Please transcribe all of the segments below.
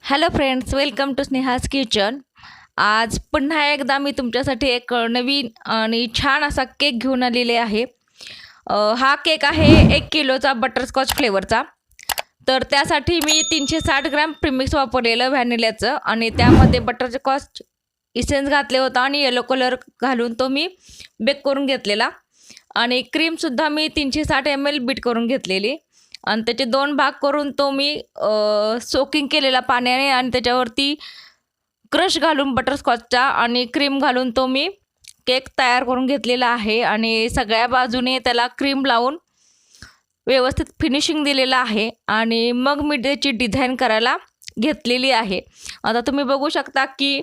Hello friends, welcome to Sneha's kitchen. आज पुन्हा एकदा मी तुमच्यासाठी एक नवीन आणि छान असा केक घेऊन आलेले आहे। हा केक आहे 1 किलोचा बटरस्कॉच फ्लेवरचा। तर त्यासाठी मी 360 ग्रॅम प्रीमिक्स वापरलेलं व्हॅनिल्याचं आणि त्यामध्ये बटरस्कॉच इसेन्स घातले होता आणि येलो कलर घालून तो मी बेक करून घेतलेला आणि क्रीमसुद्धा मी 360 ml बीट करून घेतलेली आणि त्याचे 2 भाग करून तो मी सोकिंग केलेला पाण्याने आणि त्याच्यावरती क्रश घालून बटरस्कॉचचा आणि क्रीम घालून तो मी केक तयार करून घेतलेला आहे आणि सगळ्या बाजूने त्याला क्रीम लावून व्यवस्थित फिनिशिंग दिलेलं आहे आणि मग मी त्याची डिझाईन करायला घेतलेली आहे। आता तुम्ही बघू शकता की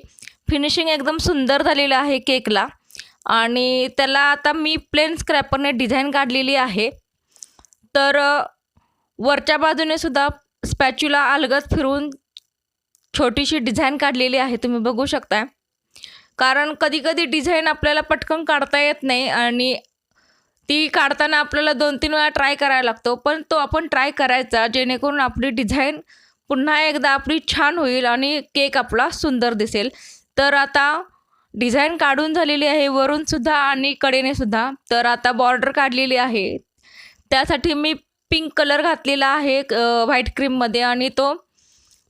फिनिशिंग एकदम सुंदर झालेलं आहे केकला आणि त्याला आता मी प्लेन स्क्रॅपरने डिझाईन काढलेली आहे। तर वरच्या बाजूने सुद्धा स्पॅच्युला अलगद फिरवून छोटीशी डिझाईन काढलेली आहे, तुम्ही बघू शकता। कारण कधी कधी डिझाईन आपल्याला पटकन काढता येत नाही आणि ती काढताना आपल्याला 2-3 वेळा ट्राय करायला लागतो, पण तो आपण ट्राय करायचा जेणेकरून आपली डिझाईन पुन्हा एकदा आपली छान होईल आणि केक आपला सुंदर दिसेल। तर आता डिझाईन काढून झालेली आहे वरून सुद्धा आणि कडेने सुद्धा। तर आता बॉर्डर काढलेली आहे, त्यासाठी मी पिंक कलर घातलेला आहे व्हाईट क्रीममध्ये आणि तो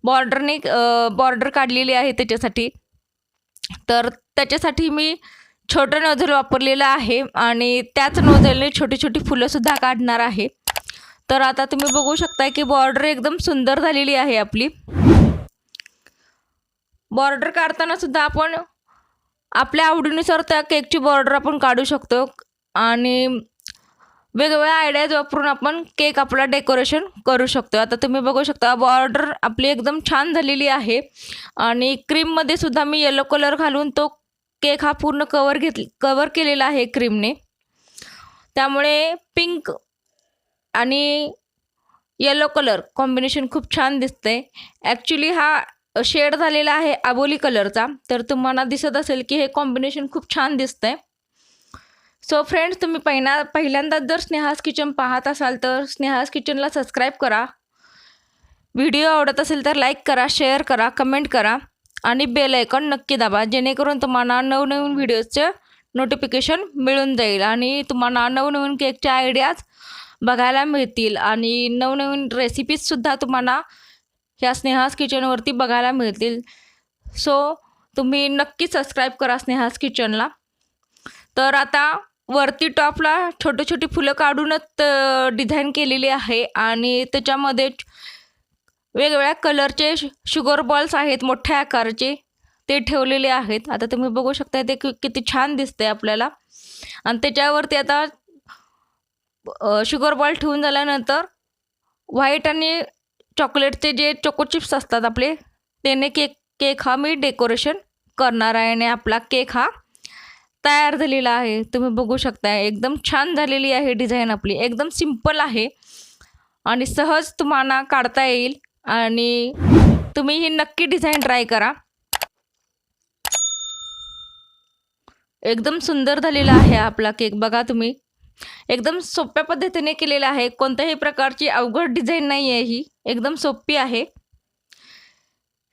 बॉर्डर काढलेली आहे त्याच्यासाठी। तर त्याच्यासाठी मी छोटं नोझल वापरलेलं आहे आणि त्याच नोझलने छोटी छोटी फुलंसुद्धा काढणार आहे। तर आता तुम्ही बघू शकता की बॉर्डर एकदम सुंदर झालेली आहे आपली। बॉर्डर काढताना सुद्धा आपण आपल्या आवडीनुसार त्या केकची बॉर्डर आपण काढू शकतो आणि वेगवेगळ्या आयडियाज वापरून आपण केक आपला डेकोरेशन करू शकतो। आता तुम्ही बघू शकता बॉर्डर आपली एकदम छान झालेली आहे आणि क्रीममध्ये सुद्धा मी येलो कलर घालून तो केक हा पूर्ण कवर केलेला आहे क्रीमने। त्यामुळे पिंक आणि येलो कलर कॉम्बिनेशन खूप छान दिसते। ॲक्च्युली हा शेड झालेला आहे आबोली कलरचा, तर तुम्हाला दिसत असेल की हे कॉम्बिनेशन खूप छान दिसतंय। सो फ्रेंड्स, तुम्ही पहिल्यांदाच जर स्नेहाज किचन पाहत असाल तर स्नेहाज किचनला सबस्क्राईब करा। व्हिडिओ आवडत असेल तर लाईक करा, शेअर करा, कमेंट करा आणि बेल आयकॉन नक्की दाबा जेणेकरून तुम्हाला नवनवीन व्हिडिओजचे नोटिफिकेशन मिळून जाईल आणि तुम्हाला नवनवीन केकच्या आयडियाज बघायला मिळतील आणि नवनवीन रेसिपीजसुद्धा तुम्हाला ह्या स्नेहाज किचनवरती बघायला मिळतील। सो तुम्ही नक्की सबस्क्राईब करा स्नेहाज किचनला। तर आता वरती टॉपला छोटी छोटी फुलं काढूनच डिझाईन केलेली आहे आणि त्याच्यामध्ये वेगवेगळ्या कलरचे शुगर बॉल्स आहेत मोठ्या आकाराचे, ते ठेवलेले आहेत। आता तुम्ही बघू शकता ते किती छान दिसते आपल्याला आणि त्याच्यावरती आता शुगर बॉल ठेवून झाल्यानंतर व्हाईट आणि चॉकलेटचे जे चोको चिप्स असतात आपले, त्याने केक हा मी डेकोरेशन करणार आहे आणि आपला केक हा तयार झालेला आहे। तुम्ही बघू शकता एकदम छान झालेली आहे डिझाईन आपली, एकदम सिंपल आहे आणि सहज तुम्हाला काढता येईल आणि तुम्ही ही नक्की डिझाईन ट्राय करा। एकदम सुंदर झालेला आहे आपला केक, बघा तुम्ही एकदम सोप्या पद्धतीने केलेला आहे। कोणत्याही प्रकारची अवघड डिझाईन नाही आहे, ही एकदम सोपी आहे।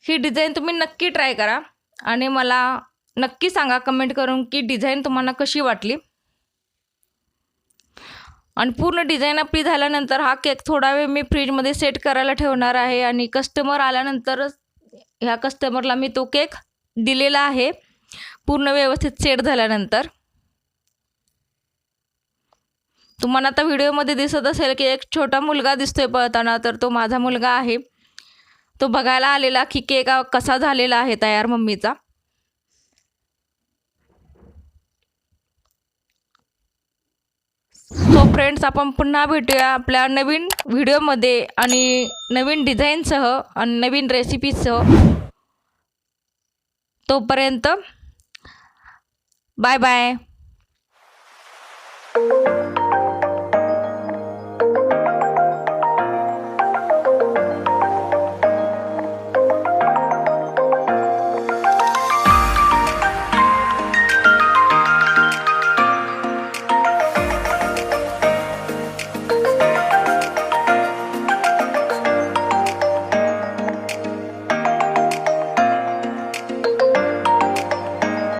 ही डिझाईन तुम्ही नक्की ट्राय करा आणि मला नक्की सांगा कमेंट करून की डिझाईन तुम्हाला कशी वाटली। आणि पूर्ण डिझाईन आपली झाल्यानंतर हा केक थोडा वेळ मी फ्रीजमध्ये सेट करायला ठेवणार आहे आणि कस्टमर आल्यानंतरच ह्या कस्टमरला मी तो केक दिलेला आहे पूर्ण व्यवस्थित सेट झाल्यानंतर। तुम्हाला आता व्हिडिओमध्ये दिसत असेल की एक छोटा मुलगा दिसतोय पळताना, तर तो माझा मुलगा आहे। तो बघायला आलेला की केक कसा झालेला आहे तयार मम्मीचा। सो फ्रेंड्स, आपण पुन्हा भेटूया आपल्या नवीन व्हिडिओमध्ये आणि नवीन डिझाईनसह आणि नवीन रेसिपीसह। तोपर्यंत बाय बाय।